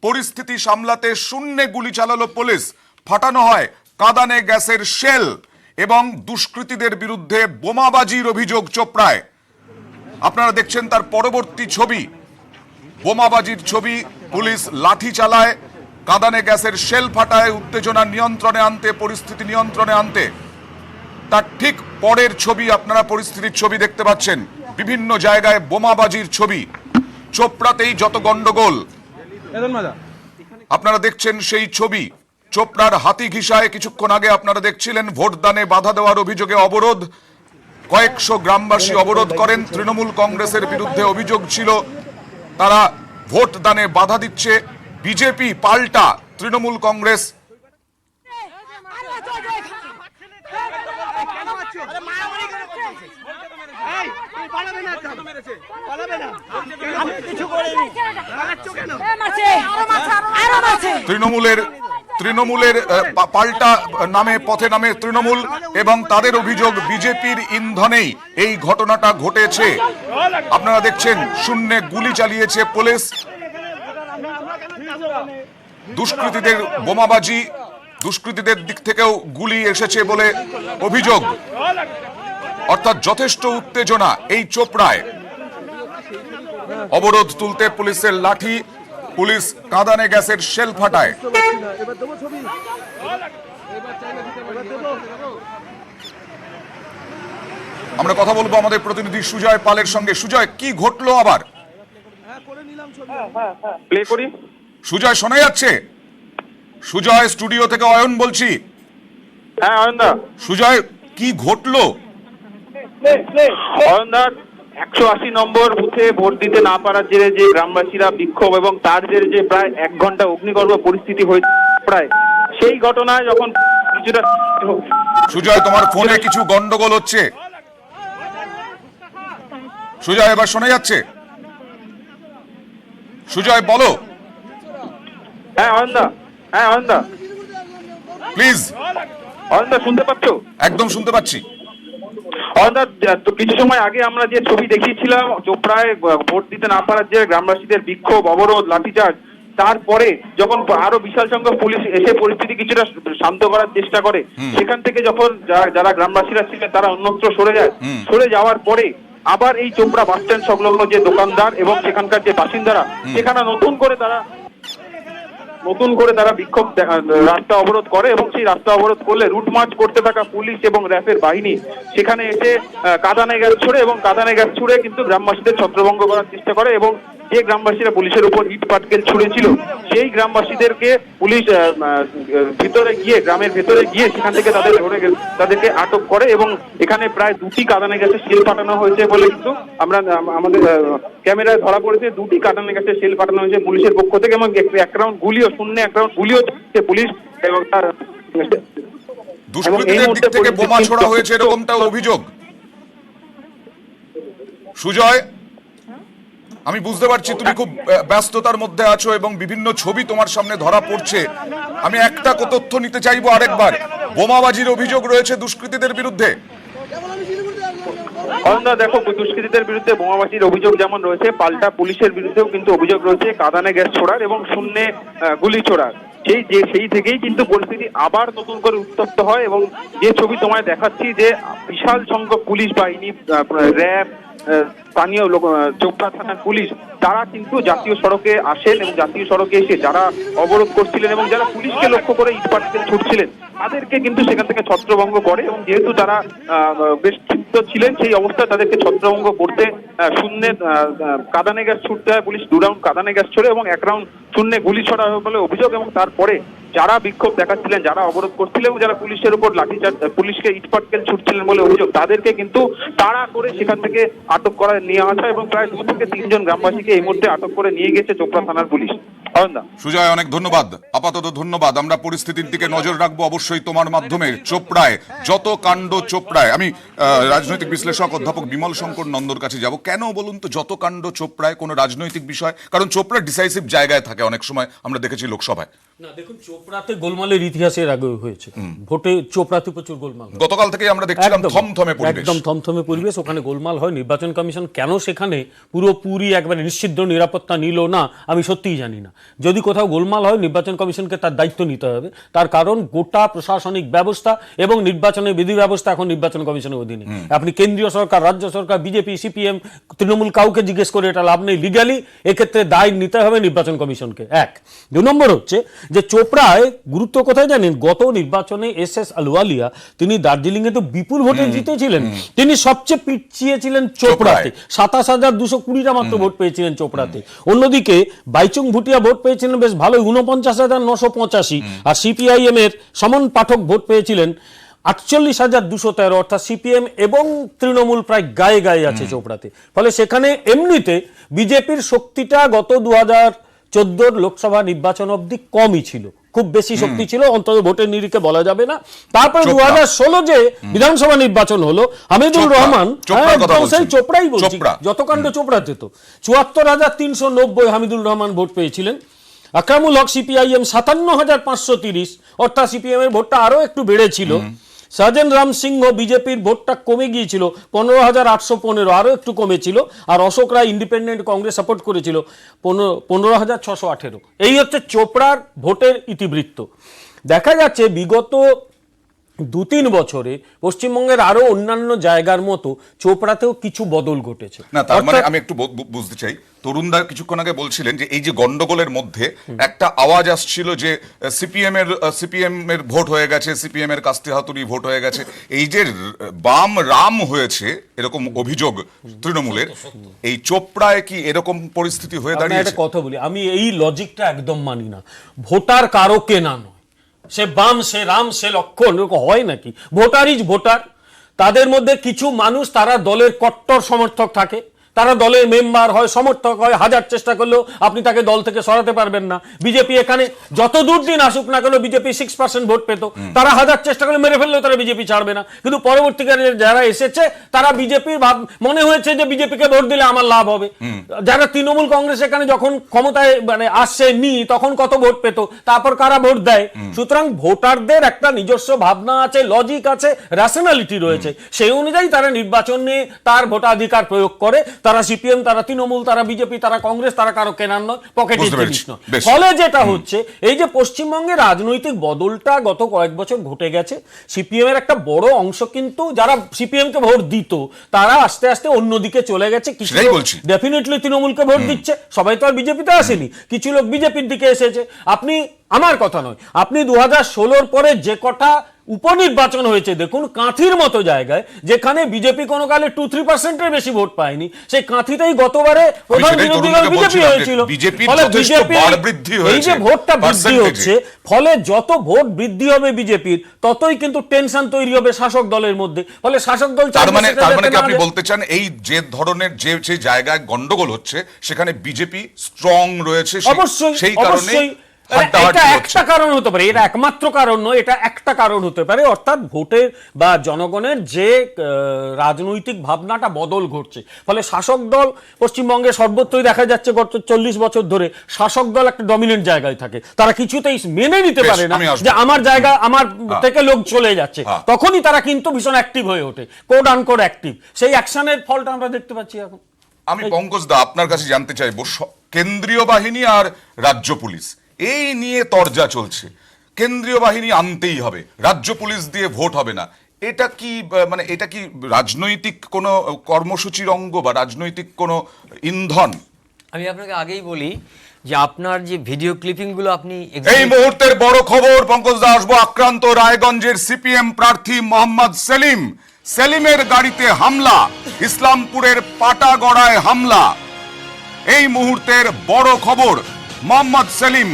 পরিস্থিতি সামলাতে শূন্যে গুলি চালালো পুলিশ, ফাটানো হয় কাঁদানে গ্যাসের শেল এবং দুষ্কৃতীদের বিরুদ্ধে বোমাবাজির অভিযোগ চোপড়ায়। আপনারা দেখছেন তার পরবর্তী ছবি, বোমাবাজির ছবি। পুলিশ লাঠি চালায়, কাঁদানে গ্যাসের শেল ফাটায় উত্তেজনা নিয়ন্ত্রণে আনতে, পরিস্থিতি নিয়ন্ত্রণে আনতে। তার ঠিক পরের ছবি আপনারা পরিস্থিতির ছবি দেখতে পাচ্ছেন, বিভিন্ন জায়গায় বোমাবাজির ছবি। চোপড়াতেই যত গন্ডগোল আপনারা দেখছেন সেই ছবি। চোপড়ার হাতিঘিসায় কিছুক্ষণ আগে আপনারা দেখছিলেন ভোটদানে বাধা দেওয়ার অভিযোগে অবরোধ, কয়েকশো গ্রামবাসী অবরোধ করেন। তৃণমূল কংগ্রেসের বিরুদ্ধে অভিযোগ ছিল তারা ভোটদানে বাধা দিচ্ছে। বিজেপি পাল্টা তৃণমূল কংগ্রেস তৃণমূলের পাল্টা নামে পথে নামে তৃণমূল, এবং তাদের অভিযোগ বিজেপির ইন্ধনেই এই ঘটনাটা ঘটেছে। আপনারা দেখছেন শূন্যে গুলি চালিয়েছে পুলিশ, দুষ্কৃতীদের বোমাবাজি, দুষ্কৃতীদের দিক থেকেও গুলি এসেছে বলে অভিযোগ। অর্থাৎ যথেষ্ট উত্তেজনা এই চোপড়ায়। অবরোধ তুলতে পুলিশের লাঠি, পুলিশ কাঁদানে গ্যাসের শেল ফাটায়। আমরা কথা বলবো আমাদের প্রতিনিধি সুজয় পালের সঙ্গে। সুজয়, কি ঘটলো আবার? সুজয় শোনা যাচ্ছে? সুজয়, স্টুডিও থেকে অয়ন বলছি। হ্যাঁ অয়নদা। সুজয়, কি ঘটলো? অয়নদা, 180 নম্বর বুথে ভোট দিতে না পারার জেরে যে গ্রামবাসীরা বিক্ষোভ এবং তার জেরে যে প্রায় 1 ঘন্টা অগ্নিগর্ভ পরিস্থিতি হয়েছে প্রায়, সেই ঘটনায় যখন কিছুটা। সুজয়, তোমার ফোনে কিছু গন্ডগোল হচ্ছে। সুজয়, এবার শোনা যাচ্ছে? সুজয় বলো। হ্যাঁ অয়নদা, হ্যাঁ অয়নদা, প্লিজ। অয়নদা শুনতে পাচ্ছ? একদম শুনতে পাচ্ছি। অয়নদা, তো কিছু সময় আগে আমরা যে ছবি দেখিয়েছিলাম চোপড়ায় ভোট দিতে না পারার যে গ্রামবাসীদের বিক্ষোভ, অবরোধ, লাঠিচার্জ, তারপরে যখন আরো বিশাল সংখ্যক পুলিশ এসে পরিস্থিতি কিছুটা শান্ত করার চেষ্টা করে, সেখান থেকে যখন যারা গ্রামবাসীরা ছিলেন তারা অন্যত্র সরে যায়, সরে যাওয়ার পরে আবার এই চোপড়া বাস স্ট্যান্ড সংলগ্ন যে দোকানদার এবং সেখানকার যে বাসিন্দারা, সেখানে নতুন করে তারা বিক্ষোভ রাস্তা অবরোধ করে এবং সেই রাস্তা অবরোধ করলে রুট মার্চ করতে থাকা পুলিশ এবং র্যাফের বাহিনী সেখানে এসে কাঁদানে গ্যাস ছুড়ে কিন্তু গ্রামবাসীদের ছত্রভঙ্গ করার চেষ্টা করে এবং যে গ্রামবাসীরা পুলিশের উপর ইট পাটকেল ছুড়েছিল সেই গ্রামবাসীদেরকে পুলিশ গ্রামের ভেতরে গিয়ে সেখান থেকে তাদেরকে আটক করে এবং এখানে প্রায় 2টি কাঁদানে গ্যাসের শেল ফাটানো হয়েছে বলে কিন্তু আমাদের ক্যামেরায় ধরা পড়েছে। 2টি কাঁদানে গ্যাসের শেল ফাটানো হয়েছে পুলিশের পক্ষ থেকে এবং এক রাউন্ড গুলিও পুলিশ এবং তার দুষ্কৃতীদের দিক থেকে বোমা ছোড়া হয়েছে এরকমটা অভিযোগ। সুজয়, আমি বুঝতে পারছি তুমি খুব ব্যস্ততার মধ্যে আছো এবং বিভিন্ন ছবি তোমার সামনে ধরা পড়ছে। আমি একটা তথ্য নিতে চাইবো আরেকবার। বোমাবাজির অভিযোগ রয়েছে দুষ্কৃতীদের বিরুদ্ধে। দেখো, দুষ্কৃতীদের বিরুদ্ধে বোমাবাজির অভিযোগ যেমন রয়েছে, পাল্টা পুলিশের বিরুদ্ধেও কিন্তু অভিযোগ রয়েছে কাঁদানে গ্যাস ছোড়ার এবং শূন্যে গুলি ছোড়ার। সেই থেকেই কিন্তু পরিস্থিতি আবার নতুন করে উত্তপ্ত হয় এবং যে ছবি তোমায় দেখাচ্ছি যে বিশাল সংখ্যক পুলিশ বাহিনী, র্যাব, স্থানীয় চোপড়া থানার পুলিশ, তারা কিন্তু জাতীয় সড়কে আসেন এবং জাতীয় সড়কে এসে যারা অবরোধ করছিলেন এবং যারা পুলিশকে লক্ষ্য করে ইট পাটকেল ছুটছিলেন তাদেরকে কিন্তু সেখান থেকে ছত্রভঙ্গ করে এবং যেহেতু তারা বেশ ক্ষিপ্ত ছিলেন সেই অবস্থায় তাদেরকে ছত্রভঙ্গ করতে শূন্যে কাঁদানে গ্যাস ছুটতে হয়। পুলিশ 2 রাউন্ড কাঁদানে গ্যাস ছোড়ে এবং 1 রাউন্ড শূন্যে গুলি ছোড়া হয় বলে অভিযোগ এবং তারপরে যারা বিক্ষোভ দেখাচ্ছিলেন, যারা অবরোধ করছিলেন এবং যারা পুলিশের উপর লাঠিচার্জ, পুলিশকে ইটপাটকেল ছুটছিলেন বলে অভিযোগ, তাদেরকে কিন্তু তাড়া করে সেখান থেকে আটক করে নিয়ে আসা এবং প্রায় 2 থেকে 3 জন গ্রামবাসীকে এই মুহূর্তে আটক করে নিয়ে গেছে চোপড়া থানার পুলিশ। সুজয়, অনেক ধন্যবাদ। আপাতত ধন্যবাদ। আমরা পরিস্থিতির দিকে নজর রাখবো অবশ্যই তোমার মাধ্যমে। চোপড়ায় যত কাণ্ড চোপড়ায়, আমি রাজনৈতিক বিশ্লেষক অধ্যাপক বিমল শঙ্কর নন্দর কাছে যাব। কেন বলুন তো যত কাণ্ড চোপড়ায়? কোনো রাজনৈতিক বিষয়? কারণ চোপড়া ডিসাইসিভ জায়গায় থাকে অনেক সময়, আমরা দেখেছি লোকসভায়। না দেখুন, চোপড়াতে গোলমালের ইতিহাসের আগে হয়েছে, ভোটে চোপড়াতে প্রচুর গোলমাল। গতকাল থেকে আমরা দেখছিলাম থমথমে পরিবেশ, একদম থমথমে পরিবেশ। ওখানে গোলমাল হয়। নির্বাচন কমিশন কেন সেখানে পুরোপুরি একবারে নিশ্চিদ্র নিরাপত্তা নিল না আমি সত্যিই জানি না। যদি কোথাও গোলমাল হয় নির্বাচন কমিশনকে তার দায়িত্ব নিতে হবে, তার কারণ গোটা প্রশাসনিক ব্যবস্থা এবং নির্বাচনের বিধি ব্যবস্থা এখন নির্বাচন কমিশনের অধীনে। আপনি কেন্দ্রীয় সরকার, রাজ্য সরকার, বিজেপি, সিপিএম, তৃণমূল কাউকে জিজ্ঞেস করে এটা লাভ নেই, লিগ্যালি এক্ষেত্রে দায় নিতে হবে নির্বাচন কমিশনকে। এক। 2 নম্বর হচ্ছে যে চোপড়ায় গুরুত্ব কোথায় জানেন, গত নির্বাচনে এস আলওয়ালিয়া তিনি দার্জিলিং এ তো বিপুল ভোটে জিতেছিলেন, তিনি সবচেয়ে পিছিয়ে ছিলেন চোপড়াতে, 27,220টা মাত্র ভোট পেয়েছিলেন চোপড়াতে। অন্যদিকে বাইচুং ভুটিয়া ভোট পেয়েছিলেন বেশ ভালো, 49,985, আর সিপিআইএম এর সমন পাঠক ভোট পেয়েছিলেন 48,213, অর্থাৎ সিপিএম এবং তৃণমূল প্রায় গায়ে গায়ে আছে চোপড়াতে। ফলে সেখানে এমনিতে বিজেপির শক্তিটা গত 2014 লোকসভা নির্বাচন অবধি কমই ছিল, খুব বেশি শক্তি ছিল অন্তত ভোটের নিরিখে বলা যাবে না। তারপরে 2016 যে বিধানসভা নির্বাচন হলো, হামিদুর রহমান, একদম সেই চোপড়াই বলছি, যত কাণ্ড চোপড়াতে তো 74,390 হামিদুর রহমান ভোট পেয়েছিলেন। আকরামুল হক সিপিআইএম 57,530, অর্থাৎ সিপিএম এর ভোটটা আরো একটু বেড়েছিল। সাজেন রাম সিংহ বিজেপির ভোটটা কমে গিয়েছিল 15,815, আরো একটু কমেছিল। আর অশোক রায় ইন্ডিপেন্ডেন্ট কংগ্রেস সাপোর্ট করেছিল 15,618। এই হচ্ছে চোপড়ার ভোটের ইতিবৃত্ত। দেখা যাচ্ছে বিগত 2-3 বছরে পশ্চিমবঙ্গের আরো অন্যান্য জায়গার মতো চোপড়াতেও কিছু বদল ঘটেছে। না, তার মানে আমি একটু বুঝতে চাই, তরুণদা কিছুক্ষণ আগে বলছিলেন যে এই যে গন্ডগোলের মধ্যে একটা আওয়াজ আসছিল যে সিপিএম এর ভোট হয়ে গেছে, সিপিএম এর কাস্তে হাতুড়ি ভোট হয়ে গেছে, এই যে বাম রাম হয়েছে এরকম অভিযোগ তৃণমূলের, এই চোপড়ায় কি এরকম পরিস্থিতি হয়ে দাঁড়িয়েছে? একটা কথা বলি, আমি এই লজিকটা একদম মানি না। ভোটার কারো কেনা নয়, সে বাম, সে রাম, সে লক্ষণ, এরকম হয় নাকি? Voter is voter. তাদের মধ্যে কিছু মানুষ তারা দলের কট্টর সমর্থক থাকে, তারা দলের মেম্বার হয়, সমর্থক হয়, হাজার চেষ্টা করলেও আপনি তাকে দল থেকে সরাতে পারবেন না। বিজেপি এখানে যত দূর দিন আসুক না কেন, বিজেপি 6% ভোট পেত, তারা হাজার চেষ্টা করলে মেরে ফেললেও তারা বিজেপি ছাড়বে না। কিন্তু পরবর্তীকালে যারা এসেছে তারা বিজেপির মনে হয়েছে যে বিজেপিকে ভোট দিলে আমার লাভ হবে। যারা তৃণমূল কংগ্রেস এখানে যখন ক্ষমতায় আসছে তখন কত ভোট পেত, তারপর কারা ভোট দেয়। সুতরাং ভোটারদের একটা নিজস্ব ভাবনা আছে, লজিক আছে, র্যাশনালিটি রয়েছে, সেই অনুযায়ী তারা নির্বাচনে তার ভোটাধিকার প্রয়োগ করে। তারা সিপিএম, তারা তৃণমূল, তারা বিজেপি, তারা কংগ্রেস, তারা কারো কেনার নয়, পকেটের জিনিস নয়। ফলে যেটা হচ্ছে, এই যে পশ্চিমবঙ্গের রাজনৈতিক বদলটা গত কয়েক বছর ঘটে গেছে, সিপিএম এর একটা বড় অংশ কিন্তু যারা সিপিএম কে ভোট দিত তারা আস্তে আস্তে অন্যদিকে চলে গেছে। কিছু ডেফিনেটলি তৃণমূলকে ভোট দিচ্ছে, সবাই তো আর বিজেপিতে আসেনি, কিছু লোক বিজেপির দিকে এসেছে। আপনি, আমার কথা নয়, আপনি 2016 পরে যে কটা উপনির্বাচন হয়েছে দেখুন, কাঁথির মতো জায়গায় যেখানে বিজেপি কোনো কালে 2-3% বেশি ভোট পায়নি, সেই কাঁথিতেই গতবারে প্রধান বিরোধী দল বিজেপি হয়েছিল। ফলে এই যে ভোটটা বৃদ্ধি হচ্ছে, ফলে যত ভোট বৃদ্ধি হবে বিজেপির, ততই কিন্তু টেনশন তৈরি হবে শাসক দলের মধ্যে। ফলে শাসক দল তার মানে কি আপনি বলতে চান এই যে ধরনের যে জায়গায় গন্ডগোল হচ্ছে সেখানে বিজেপি স্ট্রং রয়েছে, সেই কারণে এটা একটা কারণ হতে পারে, এটা একমাত্র কারণ নয়, এটা একটা কারণ হতে পারে। অর্থাৎ ভোটের বা জনগণের যে রাজনৈতিক ভাবনাটা বদল ঘটছে, ফলে শাসক দল পশ্চিমবঙ্গে সর্বত্রই দেখা যাচ্ছে গত 40 বছর ধরে শাসক দল একটা ডমিনেন্ট জায়গায় থাকে। তারা কিছুতেই মেনে নিতে পারে না যে আমার জায়গা, আমার থেকে লোক চলে যাচ্ছে, তখনই তারা কিন্তু ভীষণ অ্যাক্টিভ হয়ে ওঠে, কোড আনকোড অ্যাক্টিভ। সেই অ্যাকশনের ফলটা আমরা দেখতে পাচ্ছি এখন। আমি পঙ্কজ দা আপনার কাছে জানতে চাইবো, কেন্দ্রীয় বাহিনী আর রাজ্য পুলিশ এই নিয়ে তরজা চলছে, কেন্দ্রীয় বাহিনী আনতেই হবে, রাজ্য পুলিশ দিয়ে ভোট হবে না। এটা কি মানে এটা কি রাজনৈতিক কোনো কর্মসূচির অঙ্গ বা রাজনৈতিক কোনো ইন্ধন? আমি আপনাকে আগেই বলি যে আপনার যে ভিডিও ক্লিপিং গুলো আপনি এই মুহূর্তের বড় খবর পঙ্কজ দা, আসবো আক্রান্ত রায়গঞ্জের সিপিএম প্রার্থী মোহাম্মদ সেলিমের গাড়িতে হামলা, ইসলামপুরের পাটাগড়ায় হামলা। এই মুহূর্তের বড় খবর, মোহাম্মদ সেলিম